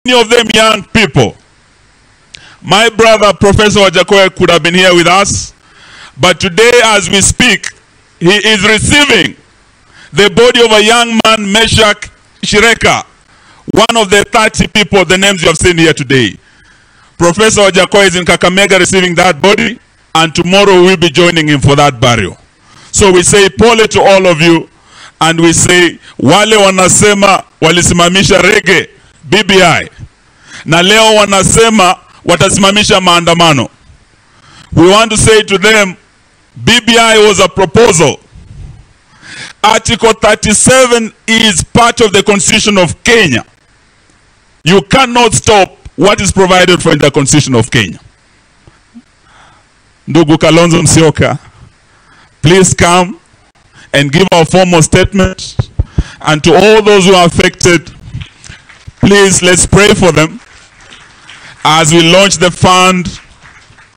many of them young people. My brother, Professor Wajakoya, could have been here with us, but today as we speak, he is receiving the body of a young man, Meshach Shireka, one of the 30 people, the names you have seen here today. Professor Wajakoya is in Kakamega receiving that body, and tomorrow we'll be joining him for that burial. So we say pole to all of you, and we say wale wanasema walisimamisha Reggae BBI, na leo wanasema watasimamisha maandamano. We want to say to them, BBI was a proposal. Article 37 is part of the Constitution of Kenya. You cannot stop what is provided for in the Constitution of Kenya. Ndugu Kalonzo Musyoka, please come and give our formal statement. And to all those who are affected, please let's pray for them as we launch the fund